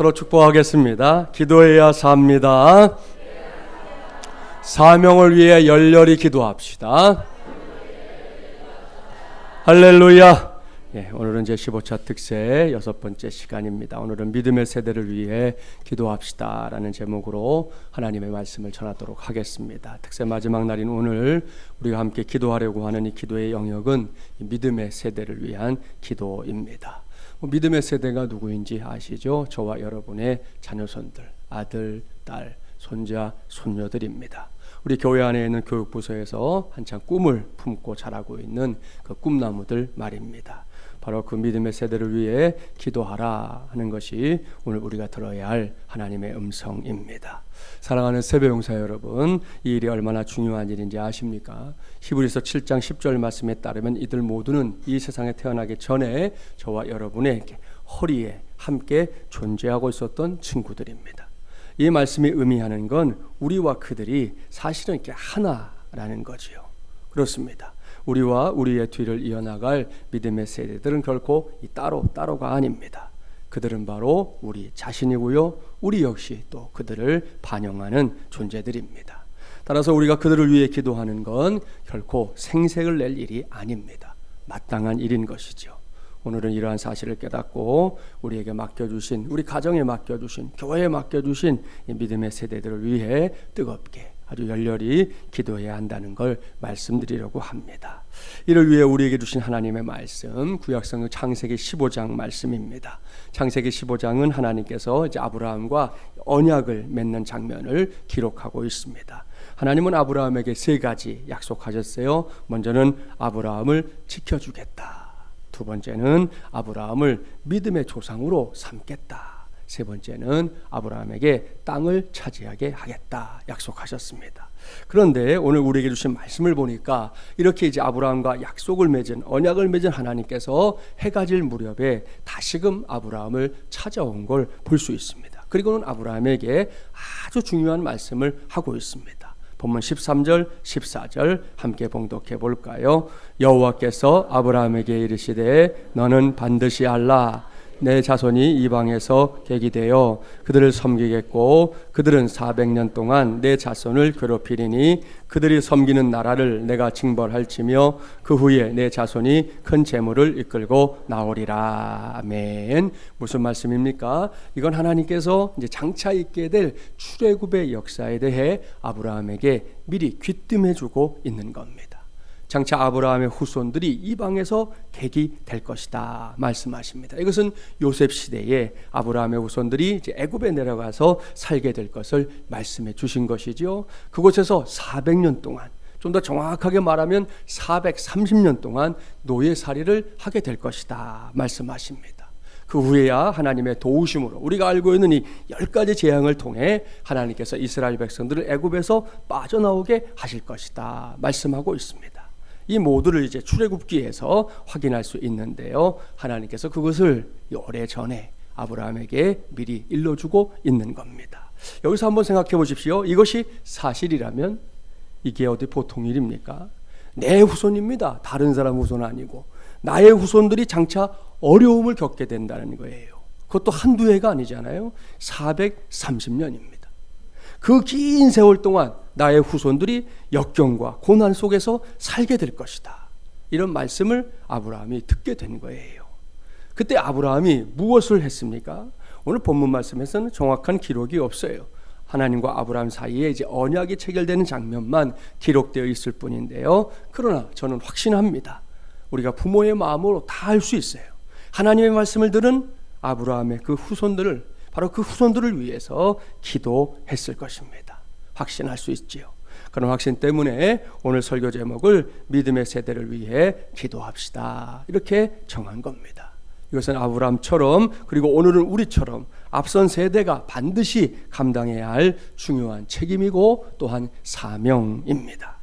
서로 축복하겠습니다. 기도해야 삽니다. 사명을 위해 열렬히 기도합시다. 할렐루야. 오늘은 제15차 특세 6번째 시간입니다. 오늘은 믿음의 세대를 위해 기도합시다 라는 제목으로 하나님의 말씀을 전하도록 하겠습니다. 특세 마지막 날인 오늘 우리가 함께 기도하려고 하는 이 기도의 영역은 믿음의 세대를 위한 기도입니다. 믿음의 세대가 누구인지 아시죠? 저와 여러분의 자녀손들, 아들, 딸, 손자, 손녀들입니다. 우리 교회 안에 있는 교육부서에서 한창 꿈을 품고 자라고 있는 그 꿈나무들 말입니다. 바로 그 믿음의 세대를 위해 기도하라 하는 것이 오늘 우리가 들어야 할 하나님의 음성입니다. 사랑하는 세배용사 여러분, 이 일이 얼마나 중요한 일인지 아십니까? 히브리서 7장 10절 말씀에 따르면 이들 모두는 이 세상에 태어나기 전에 저와 여러분의 허리에 함께 존재하고 있었던 친구들입니다. 이 말씀이 의미하는 건 우리와 그들이 사실은 이렇게 하나라는 거지요. 그렇습니다. 우리와 우리의 뒤를 이어나갈 믿음의 세대들은 결코 따로가 아닙니다. 그들은 바로 우리 자신이고요, 우리 역시 또 그들을 반영하는 존재들입니다. 따라서 우리가 그들을 위해 기도하는 건 결코 생색을 낼 일이 아닙니다. 마땅한 일인 것이죠. 오늘은 이러한 사실을 깨닫고 우리에게 맡겨주신, 우리 가정에 맡겨주신, 교회에 맡겨주신 이 믿음의 세대들을 위해 뜨겁게 아주 열렬히 기도해야 한다는 걸 말씀드리려고 합니다. 이를 위해 우리에게 주신 하나님의 말씀, 구약성경 창세기 15장 말씀입니다. 창세기 15장은 하나님께서 이제 아브라함과 언약을 맺는 장면을 기록하고 있습니다. 하나님은 아브라함에게 세 가지 약속하셨어요. 먼저는 아브라함을 지켜주겠다. 두 번째는 아브라함을 믿음의 조상으로 삼겠다. 세 번째는 아브라함에게 땅을 차지하게 하겠다 약속하셨습니다. 그런데 오늘 우리에게 주신 말씀을 보니까 이렇게 이제 아브라함과 약속을 맺은, 언약을 맺은 하나님께서 해가 질 무렵에 다시금 아브라함을 찾아온 걸 볼 수 있습니다. 그리고는 아브라함에게 아주 중요한 말씀을 하고 있습니다. 본문 13절, 14절 함께 봉독해 볼까요? 여호와께서 아브라함에게 이르시되 너는 반드시 알라. 내 자손이 이방에서 객이되어 그들을 섬기겠고 그들은 400년 동안 내 자손을 괴롭히리니 그들이 섬기는 나라를 내가 징벌할지며 그 후에 내 자손이 큰 재물을 이끌고 나오리라. 아멘. 무슨 말씀입니까? 이건 하나님께서 이제 장차 있게 될 출애굽의 역사에 대해 아브라함에게 미리 귀뜸해주고 있는 겁니다. 장차 아브라함의 후손들이 이방에서 객이 될 것이다 말씀하십니다. 이것은 요셉 시대에 아브라함의 후손들이 이제 애굽에 내려가서 살게 될 것을 말씀해 주신 것이죠. 그곳에서 400년 동안, 좀 더 정확하게 말하면 430년 동안 노예살이를 하게 될 것이다 말씀하십니다. 그 후에야 하나님의 도우심으로 우리가 알고 있는 이 10가지 재앙을 통해 하나님께서 이스라엘 백성들을 애굽에서 빠져나오게 하실 것이다 말씀하고 있습니다. 이 모두를 이제 출애굽기에서 확인할 수 있는데요. 하나님께서 그것을 오래전에 아브라함에게 미리 일러주고 있는 겁니다. 여기서 한번 생각해 보십시오. 이것이 사실이라면 이게 어디 보통 일입니까? 내 후손입니다. 다른 사람 후손 아니고 나의 후손들이 장차 어려움을 겪게 된다는 거예요. 그것도 한두 해가 아니잖아요. 430년입니다. 그 긴 세월 동안 나의 후손들이 역경과 고난 속에서 살게 될 것이다. 이런 말씀을 아브라함이 듣게 된 거예요. 그때 아브라함이 무엇을 했습니까? 오늘 본문 말씀에서는 정확한 기록이 없어요. 하나님과 아브라함 사이에 이제 언약이 체결되는 장면만 기록되어 있을 뿐인데요. 그러나 저는 확신합니다. 우리가 부모의 마음으로 다 알 수 있어요. 하나님의 말씀을 들은 아브라함의 그 후손들을, 바로 그 후손들을 위해서 기도했을 것입니다. 확신할 수 있지요. 그런 확신 때문에 오늘 설교 제목을 믿음의 세대를 위해 기도합시다 이렇게 정한 겁니다. 이것은 아브라함처럼, 그리고 오늘은 우리처럼 앞선 세대가 반드시 감당해야 할 중요한 책임이고 또한 사명입니다.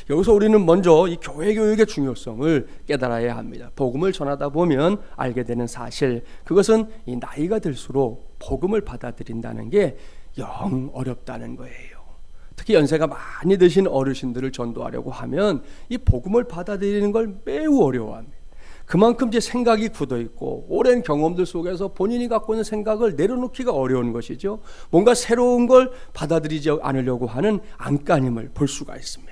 여기서 우리는 먼저 이 교회 교육의 중요성을 깨달아야 합니다. 복음을 전하다 보면 알게 되는 사실, 그것은 이 나이가 들수록 복음을 받아들인다는 게 영 어렵다는 거예요. 특히 연세가 많이 드신 어르신들을 전도하려고 하면 이 복음을 받아들이는 걸 매우 어려워합니다. 그만큼 이제 생각이 굳어 있고 오랜 경험들 속에서 본인이 갖고 있는 생각을 내려놓기가 어려운 것이죠. 뭔가 새로운 걸 받아들이지 않으려고 하는 안간힘을 볼 수가 있습니다.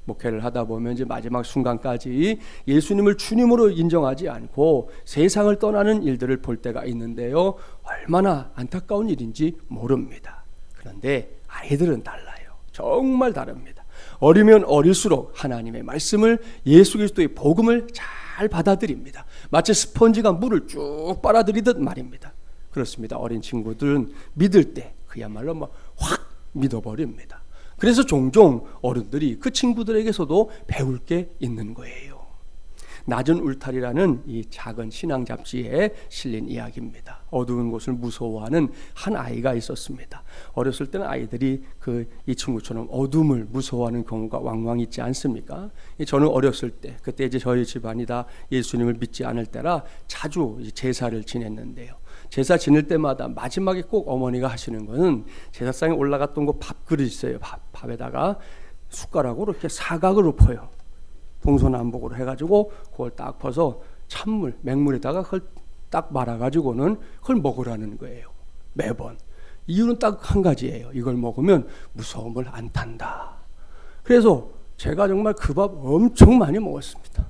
목회를 하다 보면 이제 마지막 순간까지 예수님을 주님으로 인정하지 않고 세상을 떠나는 일들을 볼 때가 있는데요. 얼마나 안타까운 일인지 모릅니다. 그런데 아이들은 달라요. 정말 다릅니다. 어리면 어릴수록 하나님의 말씀을, 예수 그리스도의 복음을 잘 받아들입니다. 마치 스펀지가 물을 쭉 빨아들이듯 말입니다. 그렇습니다. 어린 친구들은 믿을 때 그야말로 확 믿어버립니다. 그래서 종종 어른들이 그 친구들에게서도 배울 게 있는 거예요. 낮은 울타리라는 이 작은 신앙 잡지에 실린 이야기입니다. 어두운 곳을 무서워하는 한 아이가 있었습니다. 어렸을 때는 아이들이 이 친구처럼 어둠을 무서워하는 경우가 왕왕 있지 않습니까? 저는 어렸을 때, 그때 이제 저희 집안이 다 예수님을 믿지 않을 때라 자주 제사를 지냈는데요. 제사 지낼 때마다 마지막에 꼭 어머니가 하시는 거는 제사상에 올라갔던 거 밥그릇 있어요. 밥에다가 숟가락으로 이렇게 사각으로 퍼요. 동서남북으로 해가지고 그걸 딱 퍼서 찬물, 맹물에다가 그걸 딱 말아가지고는 그걸 먹으라는 거예요. 매번. 이유는 딱 한 가지예요. 이걸 먹으면 무서움을 안 탄다. 그래서 제가 정말 그 밥 엄청 많이 먹었습니다.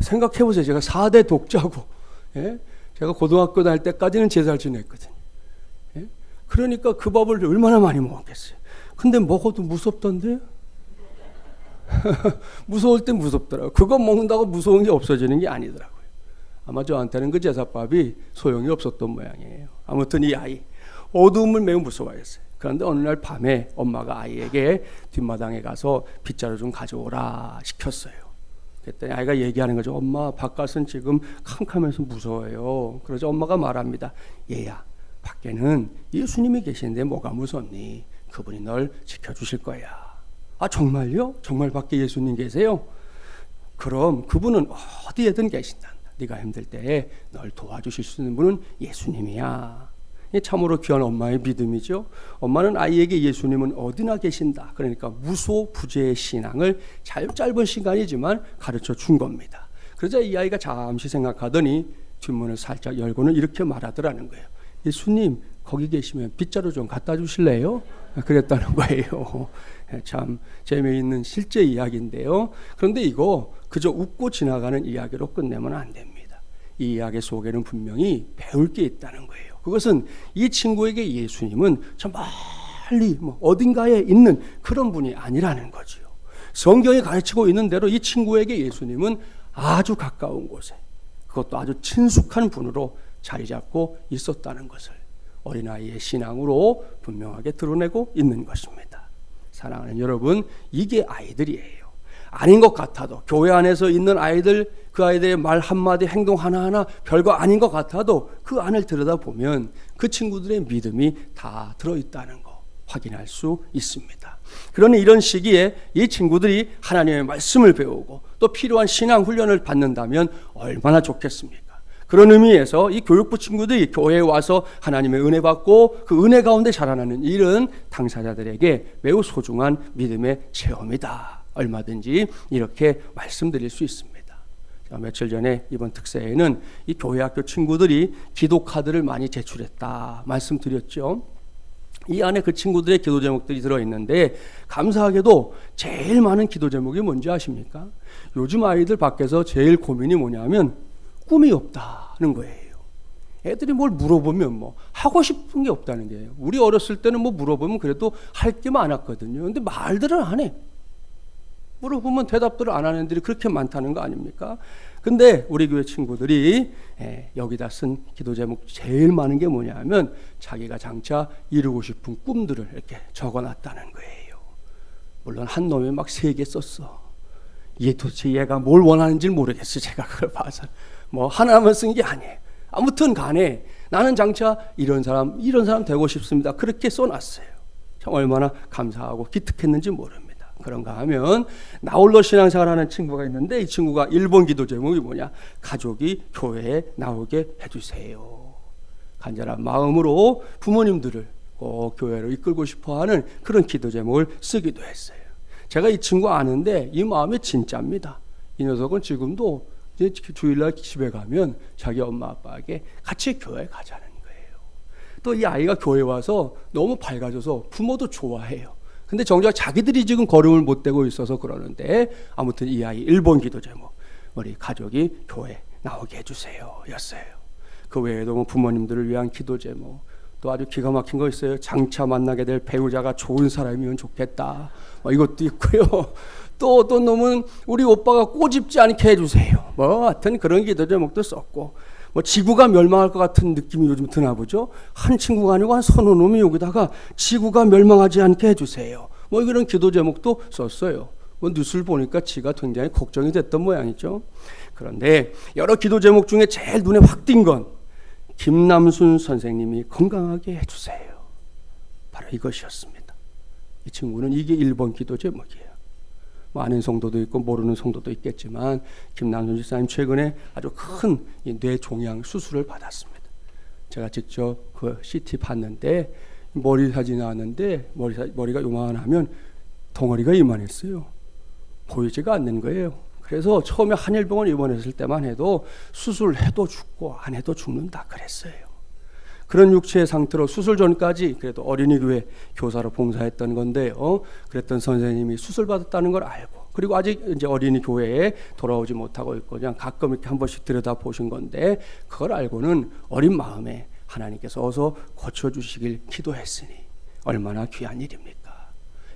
생각해보세요. 제가 4대 독자고, 예? 제가 고등학교 다닐 때까지는 제사를 지냈거든요. 예? 그러니까 그 밥을 얼마나 많이 먹었겠어요. 근데 먹어도 무섭던데? 무서울 땐 무섭더라고요. 그거 먹는다고 무서운 게 없어지는 게 아니더라고요. 아마 저한테는 그 제사밥이 소용이 없었던 모양이에요. 아무튼 이 아이 어두움을 매우 무서워했어요. 그런데 어느 날 밤에 엄마가 아이에게 뒷마당에 가서 빗자루 좀 가져오라 시켰어요. 그랬더니 아이가 얘기하는 거죠. 엄마, 바깥은 지금 캄캄해서 무서워요. 그러자 엄마가 말합니다. 얘야, 밖에는 예수님이 계시는데 뭐가 무섭니? 그분이 널 지켜주실 거야. 아, 정말요? 정말 밖에 예수님 계세요? 그럼 그분은 어디에든 계신단다. 네가 힘들 때 널 도와주실 수 있는 분은 예수님이야. 참으로 귀한 엄마의 믿음이죠. 엄마는 아이에게 예수님은 어디나 계신다. 그러니까 무소부재의 신앙을 짧은 시간이지만 가르쳐 준 겁니다. 그러자 이 아이가 잠시 생각하더니 뒷문을 살짝 열고는 이렇게 말하더라는 거예요. 예수님, 거기 계시면 빗자루 좀 갖다 주실래요? 그랬다는 거예요. 참 재미있는 실제 이야기인데요. 그런데 이거 그저 웃고 지나가는 이야기로 끝내면 안 됩니다. 이 이야기 속에는 분명히 배울 게 있다는 거예요. 그것은 이 친구에게 예수님은 저 멀리 어딘가에 있는 그런 분이 아니라는 거죠. 성경이 가르치고 있는 대로 이 친구에게 예수님은 아주 가까운 곳에, 그것도 아주 친숙한 분으로 자리 잡고 있었다는 것을 어린아이의 신앙으로 분명하게 드러내고 있는 것입니다. 사랑하는 여러분, 이게 아이들이에요. 아닌 것 같아도, 교회 안에서 있는 아이들, 그 아이들의 말 한마디, 행동 하나하나 별거 아닌 것 같아도 그 안을 들여다보면 그 친구들의 믿음이 다 들어있다는 거 확인할 수 있습니다. 그러니 이런 시기에 이 친구들이 하나님의 말씀을 배우고 또 필요한 신앙 훈련을 받는다면 얼마나 좋겠습니까? 그런 의미에서 이 교육부 친구들이 교회에 와서 하나님의 은혜 받고 그 은혜 가운데 자라나는 일은 당사자들에게 매우 소중한 믿음의 체험이다. 얼마든지 이렇게 말씀드릴 수 있습니다. 며칠 전에 이번 특세에는 이 교회학교 친구들이 기도 카드를 많이 제출했다 말씀드렸죠. 이 안에 그 친구들의 기도 제목들이 들어있는데 감사하게도 제일 많은 기도 제목이 뭔지 아십니까? 요즘 아이들 밖에서 제일 고민이 뭐냐면 꿈이 없다는 거예요. 애들이 뭘 물어보면 하고 싶은 게 없다는 거예요. 우리 어렸을 때는 물어보면 그래도 할 게 많았거든요. 근데 말들을 안 해. 물어보면 대답들을 안 하는 애들이 그렇게 많다는 거 아닙니까? 근데 우리 교회 친구들이 여기다 쓴 기도 제목 제일 많은 게 뭐냐면 자기가 장차 이루고 싶은 꿈들을 이렇게 적어놨다는 거예요. 물론 한 놈이 막 3개 썼어. 도대체 얘가 뭘 원하는지 모르겠어. 제가 그걸 봐서 하나만 쓴 게 아니에요. 아무튼 간에 나는 장차 이런 사람 되고 싶습니다. 그렇게 써놨어요. 참 얼마나 감사하고 기특했는지 모릅니다. 그런가 하면 나홀로 신앙생활하는 친구가 있는데 이 친구가 1번 기도 제목이 뭐냐? 가족이 교회에 나오게 해주세요. 간절한 마음으로 부모님들을 꼭 교회로 이끌고 싶어하는 그런 기도 제목을 쓰기도 했어요. 제가 이 친구 아는데 이 마음이 진짜입니다. 이 녀석은 지금도 이제 주일날 집에 가면 자기 엄마 아빠에게 같이 교회 가자는 거예요. 또 이 아이가 교회 와서 너무 밝아져서 부모도 좋아해요. 근데 정작 자기들이 지금 걸음을 못 대고 있어서 그러는데, 아무튼 이 아이 1번 기도 제목, 우리 가족이 교회 나오게 해주세요 였어요. 그 외에도 뭐 부모님들을 위한 기도 제목, 또 아주 기가 막힌 거 있어요. 장차 만나게 될 배우자가 좋은 사람이면 좋겠다, 뭐 이것도 있고요. 또 놈은 우리 오빠가 꼬집지 않게 해주세요, 뭐 하여튼 그런 기도 제목도 썼고, 뭐 지구가 멸망할 것 같은 느낌이 요즘 드나 보죠. 한 친구가 아니고 한 서너 놈이 여기다가 지구가 멸망하지 않게 해주세요, 뭐 이런 기도 제목도 썼어요. 뭐 뉴스를 보니까 지가 굉장히 걱정이 됐던 모양이죠. 그런데 여러 기도 제목 중에 제일 눈에 확 띈 건 김남순 선생님이 건강하게 해주세요, 바로 이것이었습니다. 이 친구는 이게 1번 기도 제목이에요. 뭐 아는 성도도 있고 모르는 성도도 있겠지만 김남순 집사님 최근에 아주 큰 뇌종양 수술을 받았습니다. 제가 직접 그 CT 봤는데 머리 사진이 나왔는데 머리가 요만하면 덩어리가 이만했어요. 보이지가 않는 거예요. 그래서 처음에 한일병원 입원했을 때만 해도 수술해도 죽고 안 해도 죽는다 그랬어요. 그런 육체의 상태로 수술 전까지 그래도 어린이교회 교사로 봉사했던 건데요. 그랬던 선생님이 수술 받았다는 걸 알고, 그리고 아직 이제 어린이교회에 돌아오지 못하고 있고 그냥 가끔 이렇게 한 번씩 들여다 보신 건데, 그걸 알고는 어린 마음에 하나님께서 어서 고쳐주시길 기도했으니 얼마나 귀한 일입니까?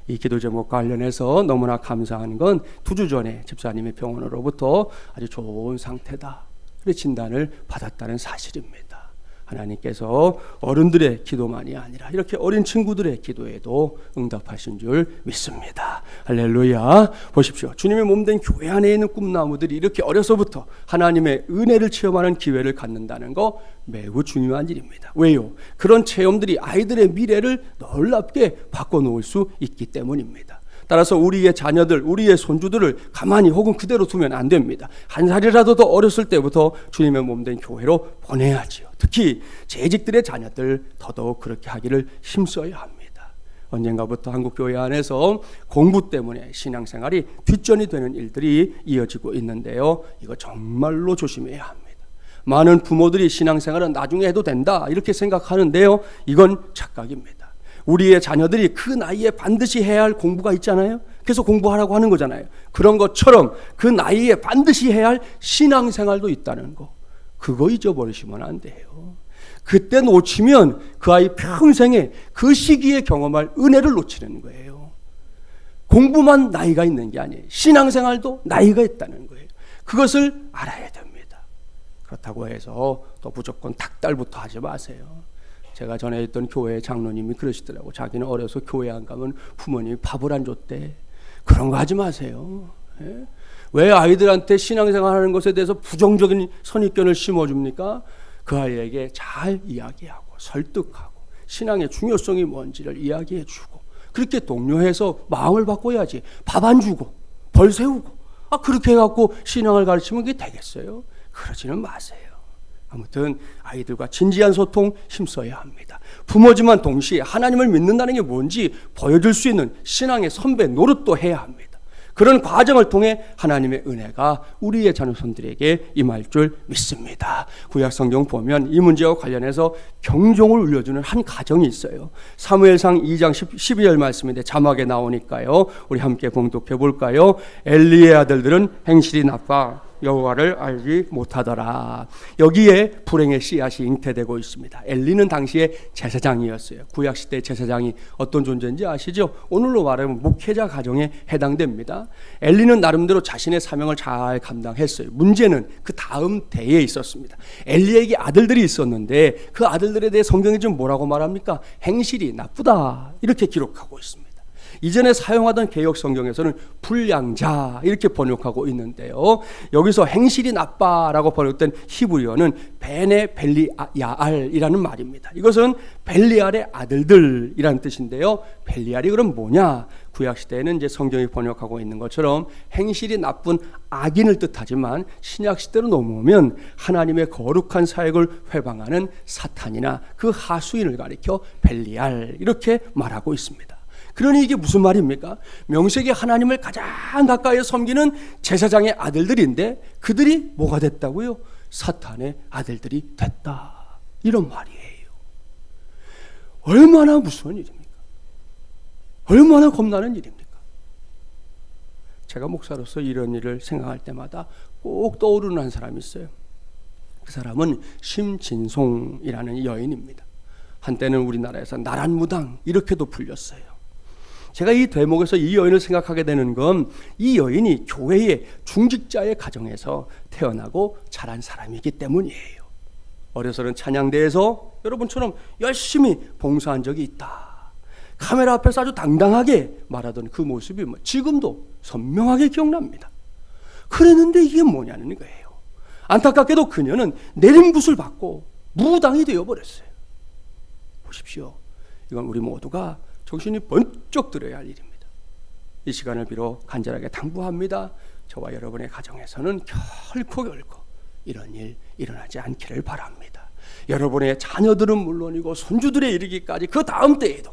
이 기도 제목과 관련해서 너무나 감사한 건 2주 전에 집사님의 병원으로부터 아주 좋은 상태다, 그래 진단을 받았다는 사실입니다. 하나님께서 어른들의 기도만이 아니라 이렇게 어린 친구들의 기도에도 응답하신 줄 믿습니다. 할렐루야. 보십시오. 주님의 몸된 교회 안에 있는 꿈나무들이 이렇게 어려서부터 하나님의 은혜를 체험하는 기회를 갖는다는 거 매우 중요한 일입니다. 왜요? 그런 체험들이 아이들의 미래를 놀랍게 바꿔놓을 수 있기 때문입니다. 따라서 우리의 자녀들, 우리의 손주들을 가만히 혹은 그대로 두면 안 됩니다. 한 살이라도 더 어렸을 때부터 주님의 몸된 교회로 보내야지요. 특히 재직들의 자녀들 더더욱 그렇게 하기를 힘써야 합니다. 언젠가부터 한국교회 안에서 공부 때문에 신앙생활이 뒷전이 되는 일들이 이어지고 있는데요. 이거 정말로 조심해야 합니다. 많은 부모들이 신앙생활은 나중에 해도 된다 이렇게 생각하는데요. 이건 착각입니다. 우리의 자녀들이 그 나이에 반드시 해야 할 공부가 있잖아요. 그래서 공부하라고 하는 거잖아요. 그런 것처럼 그 나이에 반드시 해야 할 신앙생활도 있다는 거, 그거 잊어버리시면 안 돼요. 그때 놓치면 그 아이 평생에 그 시기에 경험할 은혜를 놓치는 거예요. 공부만 나이가 있는 게 아니에요. 신앙생활도 나이가 있다는 거예요. 그것을 알아야 됩니다. 그렇다고 해서 또 무조건 닭달부터 하지 마세요. 제가 전에 있던 교회 장로님이 그러시더라고. 자기는 어려서 교회 안 가면 부모님이 밥을 안 줬대. 그런 거 하지 마세요. 예? 왜 아이들한테 신앙생활하는 것에 대해서 부정적인 선입견을 심어줍니까? 그 아이에게 잘 이야기하고 설득하고 신앙의 중요성이 뭔지를 이야기해주고 그렇게 독려해서 마음을 바꿔야지. 밥 안 주고 벌 세우고 그렇게 해갖고 신앙을 가르치면 그게 되겠어요? 그러지는 마세요. 아무튼 아이들과 진지한 소통 힘써야 합니다. 부모지만 동시에 하나님을 믿는다는 게 뭔지 보여줄 수 있는 신앙의 선배 노릇도 해야 합니다. 그런 과정을 통해 하나님의 은혜가 우리의 자녀손들에게 임할 줄 믿습니다. 구약성경 보면 이 문제와 관련해서 경종을 울려주는 한 가정이 있어요. 사무엘상 2장 12절 말씀인데 자막에 나오니까요. 우리 함께 봉독해 볼까요? 엘리의 아들들은 행실이 나빠 여호와를 알지 못하더라. 여기에 불행의 씨앗이 잉태되고 있습니다. 엘리는 당시에 제사장이었어요. 구약시대 제사장이 어떤 존재인지 아시죠? 오늘로 말하면 목회자 가정에 해당됩니다. 엘리는 나름대로 자신의 사명을 잘 감당했어요. 문제는 그 다음 대에 있었습니다. 엘리에게 아들들이 있었는데 그 아들들에 대해 성경이 좀 뭐라고 말합니까? 행실이 나쁘다 이렇게 기록하고 있습니다. 이전에 사용하던 개역 성경에서는 불량자 이렇게 번역하고 있는데요. 여기서 행실이 나빠라고 번역된 히브리어는 베네 벨리야알이라는 말입니다. 이것은 벨리알의 아들들이라는 뜻인데요. 벨리알이 그럼 뭐냐? 구약시대에는 이제 성경이 번역하고 있는 것처럼 행실이 나쁜 악인을 뜻하지만 신약시대로 넘어오면 하나님의 거룩한 사역을 회방하는 사탄이나 그 하수인을 가리켜 벨리알 이렇게 말하고 있습니다. 그러니 이게 무슨 말입니까? 명색이 하나님을 가장 가까이 섬기는 제사장의 아들들인데 그들이 뭐가 됐다고요? 사탄의 아들들이 됐다. 이런 말이에요. 얼마나 무서운 일입니까? 얼마나 겁나는 일입니까? 제가 목사로서 이런 일을 생각할 때마다 꼭 떠오르는 한 사람이 있어요. 그 사람은 심진송이라는 여인입니다. 한때는 우리나라에서 나란무당 이렇게도 불렸어요. 제가 이 대목에서 이 여인을 생각하게 되는 건 이 여인이 교회의 중직자의 가정에서 태어나고 자란 사람이기 때문이에요. 어려서는 찬양대에서 여러분처럼 열심히 봉사한 적이 있다. 카메라 앞에서 아주 당당하게 말하던 그 모습이 지금도 선명하게 기억납니다. 그랬는데 이게 뭐냐는 거예요. 안타깝게도 그녀는 내림굿을 받고 무당이 되어버렸어요. 보십시오. 이건 우리 모두가 정신이 번쩍 들어야 할 일입니다. 이 시간을 빌어 간절하게 당부합니다. 저와 여러분의 가정에서는 결코 이런 일 일어나지 않기를 바랍니다. 여러분의 자녀들은 물론이고 손주들에 이르기까지 그 다음 때에도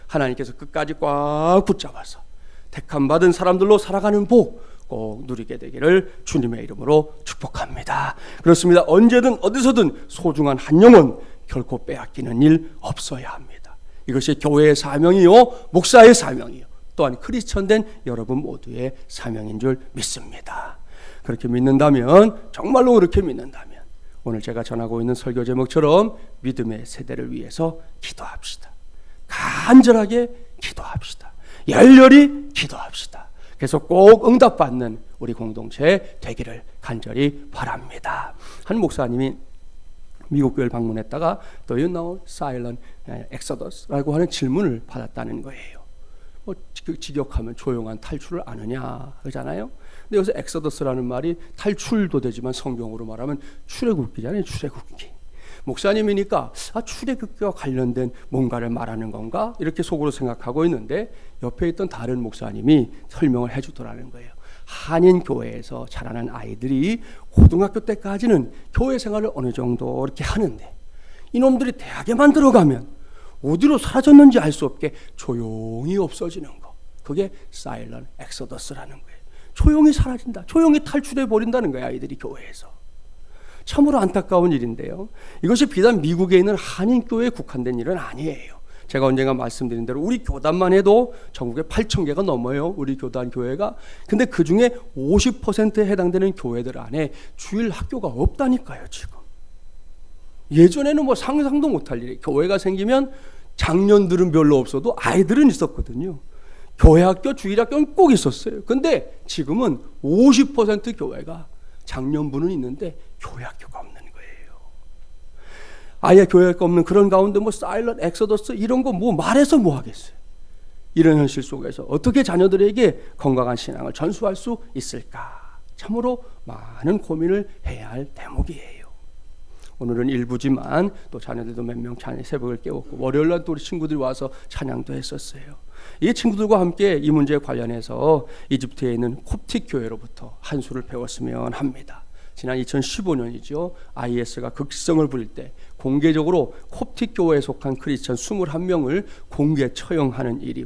하나님께서 끝까지 꽉 붙잡아서 택함받은 사람들로 살아가는 복 꼭 누리게 되기를 주님의 이름으로 축복합니다. 그렇습니다. 언제든 어디서든 소중한 한 영혼 결코 빼앗기는 일 없어야 합니다. 이것이 교회의 사명이요, 목사의 사명이요, 또한 크리스천된 여러분 모두의 사명인 줄 믿습니다. 그렇게 믿는다면, 정말로 그렇게 믿는다면 오늘 제가 전하고 있는 설교 제목처럼 믿음의 세대를 위해서 기도합시다. 간절하게 기도합시다. 열렬히 기도합시다. 그래서 꼭 응답받는 우리 공동체 되기를 간절히 바랍니다. 한 목사님이 미국 교회를 방문했다가 Do you know silent exodus라고 하는 질문을 받았다는 거예요. 직역하면 조용한 탈출을 아느냐 그러잖아요. 근데 여기서 엑소더스라는 말이 탈출도 되지만 성경으로 말하면 출애굽기잖아요. 출애굽기. 목사님이니까 출애굽기와 관련된 뭔가를 말하는 건가 이렇게 속으로 생각하고 있는데 옆에 있던 다른 목사님이 설명을 해주더라는 거예요. 한인 교회에서 자라는 아이들이 고등학교 때까지는 교회 생활을 어느 정도 이렇게 하는데 이놈들이 대학에만 들어가면 어디로 사라졌는지 알 수 없게 조용히 없어지는 거. 그게 사일런 엑소더스라는 거예요. 조용히 사라진다. 조용히 탈출해 버린다는 거예요. 아이들이 교회에서. 참으로 안타까운 일인데요. 이것이 비단 미국에 있는 한인교회에 국한된 일은 아니에요. 제가 언젠가 말씀드린 대로 우리 교단만 해도 전국에 8,000개가 넘어요. 우리 교단 교회가. 근데 그중에 50%에 해당되는 교회들 안에 주일 학교가 없다니까요. 지금. 예전에는 상상도 못할 일이에요. 교회가 생기면 장년들은 별로 없어도 아이들은 있었거든요. 교회 학교, 주일 학교는 꼭 있었어요. 근데 지금은 50% 교회가 장년부는 있는데 교회 학교가 없는 거예요. 아예 교회 학교가 없는 그런 가운데 사일런 엑소더스 이런 거 말해서 뭐 하겠어요. 이런 현실 속에서 어떻게 자녀들에게 건강한 신앙을 전수할 수 있을까? 참으로 많은 고민을 해야 할 대목이에요. 오늘은 일부지만 또 자녀들도 몇 명 새벽을 깨웠고 월요일날 또 우리 친구들이 와서 찬양도 했었어요. 이 친구들과 함께 이 문제에 관련해서 이집트에 있는 콥틱 교회로부터 한 수를 배웠으면 합니다. 지난 2015년이죠. IS가 극성을 부릴 때 공개적으로 콥틱 교회에 속한 크리스천 21명을 공개 처형하는 일이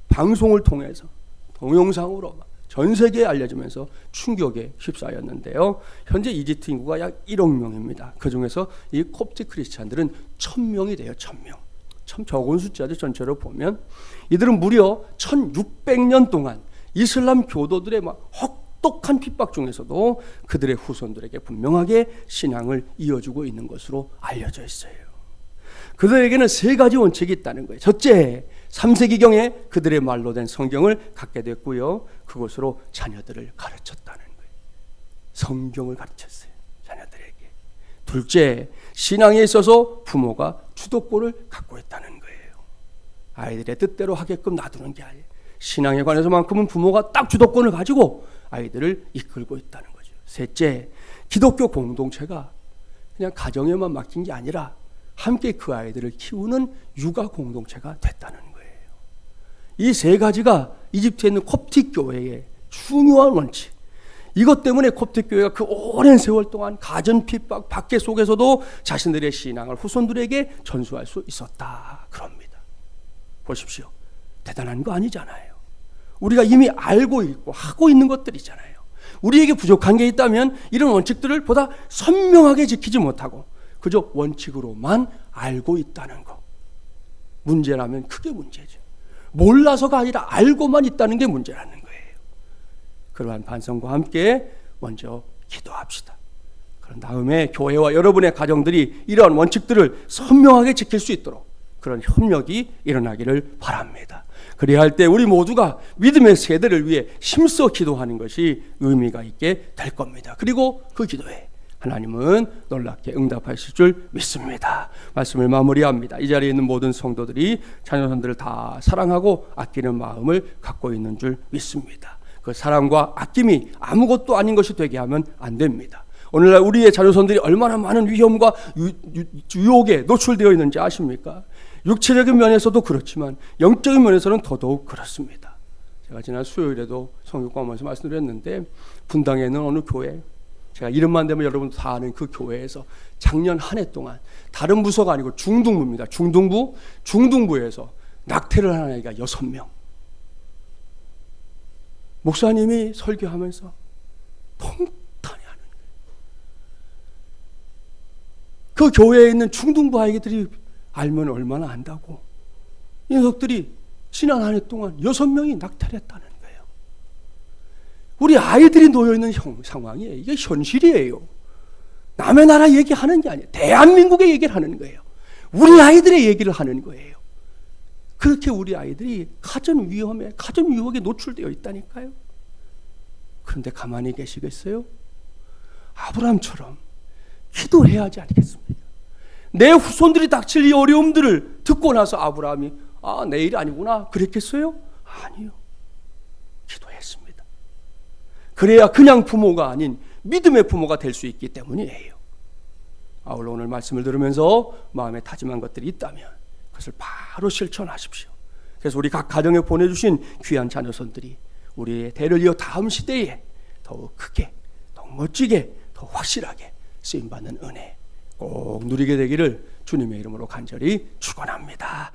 방송을 통해서 동영상으로 전 세계에 알려지면서 충격에 휩싸였는데요. 현재 이집트 인구가 약 1억 명입니다. 그 중에서 이 콥틱 크리스찬들은 1,000명이 돼요. 1,000명. 참 적은 숫자죠. 전체로 보면. 이들은 무려 1600년 동안 이슬람 교도들의 혹독한 핍박 중에서도 그들의 후손들에게 분명하게 신앙을 이어주고 있는 것으로 알려져 있어요. 그들에게는 세 가지 원칙이 있다는 거예요. 첫째, 3세기경에 그들의 말로 된 성경을 갖게 됐고요. 그것으로 자녀들을 가르쳤다는 거예요. 성경을 가르쳤어요. 자녀들에게. 둘째, 신앙에 있어서 부모가 주도권을 갖고 있다는 거예요. 아이들의 뜻대로 하게끔 놔두는 게 아니에요. 신앙에 관해서만큼은 부모가 딱 주도권을 가지고 아이들을 이끌고 있다는 거죠. 셋째, 기독교 공동체가 그냥 가정에만 맡긴 게 아니라 함께 그 아이들을 키우는 육아 공동체가 됐다는 거예요. 이 세 가지가 이집트에 있는 콥틱 교회의 중요한 원칙. 이것 때문에 콥틱 교회가 그 오랜 세월 동안 가전 핍박, 박해 속에서도 자신들의 신앙을 후손들에게 전수할 수 있었다. 그럽니다. 보십시오. 대단한 거 아니잖아요. 우리가 이미 알고 있고 하고 있는 것들이잖아요. 우리에게 부족한 게 있다면 이런 원칙들을 보다 선명하게 지키지 못하고 그저 원칙으로만 알고 있다는 것. 문제라면 그게 문제죠. 몰라서가 아니라 알고만 있다는 게 문제라는 거예요. 그러한 반성과 함께 먼저 기도합시다. 그런 다음에 교회와 여러분의 가정들이 이러한 원칙들을 선명하게 지킬 수 있도록 그런 협력이 일어나기를 바랍니다. 그래야 할 때 우리 모두가 믿음의 세대를 위해 힘써 기도하는 것이 의미가 있게 될 겁니다. 그리고 그 기도에 하나님은 놀랍게 응답하실 줄 믿습니다. 말씀을 마무리합니다. 이 자리에 있는 모든 성도들이 자녀선들을 다 사랑하고 아끼는 마음을 갖고 있는 줄 믿습니다. 그 사랑과 아낌이 아무것도 아닌 것이 되게 하면 안 됩니다. 오늘날 우리의 자녀선들이 얼마나 많은 위험과 유혹에 노출되어 있는지 아십니까? 육체적인 면에서도 그렇지만 영적인 면에서는 더더욱 그렇습니다. 제가 지난 수요일에도 성육과문에서 말씀드렸는데 분당에 있는 어느 교회, 제가 이름만 대면 여러분도 다 아는 그 교회에서 작년 한 해 동안 다른 부서가 아니고 중등부입니다. 중등부에서 낙태를 한 아이가 6명. 목사님이 설교하면서 통탄이 하는 거예요. 그 교회에 있는 중등부 아이들이 알면 얼마나 안다고. 이 녀석들이 지난 한 해 동안 6명이 낙태를 했다는 거예요. 우리 아이들이 놓여있는 상황이에요. 이게 현실이에요. 남의 나라 얘기하는 게 아니에요. 대한민국의 얘기를 하는 거예요. 우리 아이들의 얘기를 하는 거예요. 그렇게 우리 아이들이 가전 위험에, 가전 유혹에 노출되어 있다니까요. 그런데 가만히 계시겠어요? 아브라함처럼 기도해야 하지 않겠습니까? 내 후손들이 닥칠 이 어려움들을 듣고 나서 아브라함이 내 일이 아니구나 그랬겠어요? 아니요. 기도했습니다. 그래야 그냥 부모가 아닌 믿음의 부모가 될 수 있기 때문이에요. 아울러 오늘 말씀을 들으면서 마음에 다짐한 것들이 있다면 그것을 바로 실천하십시오. 그래서 우리 각 가정에 보내주신 귀한 자녀선들이 우리의 대를 이어 다음 시대에 더욱 크게, 더욱 멋지게, 더 확실하게 쓰임받는 은혜 꼭 누리게 되기를 주님의 이름으로 간절히 축원합니다.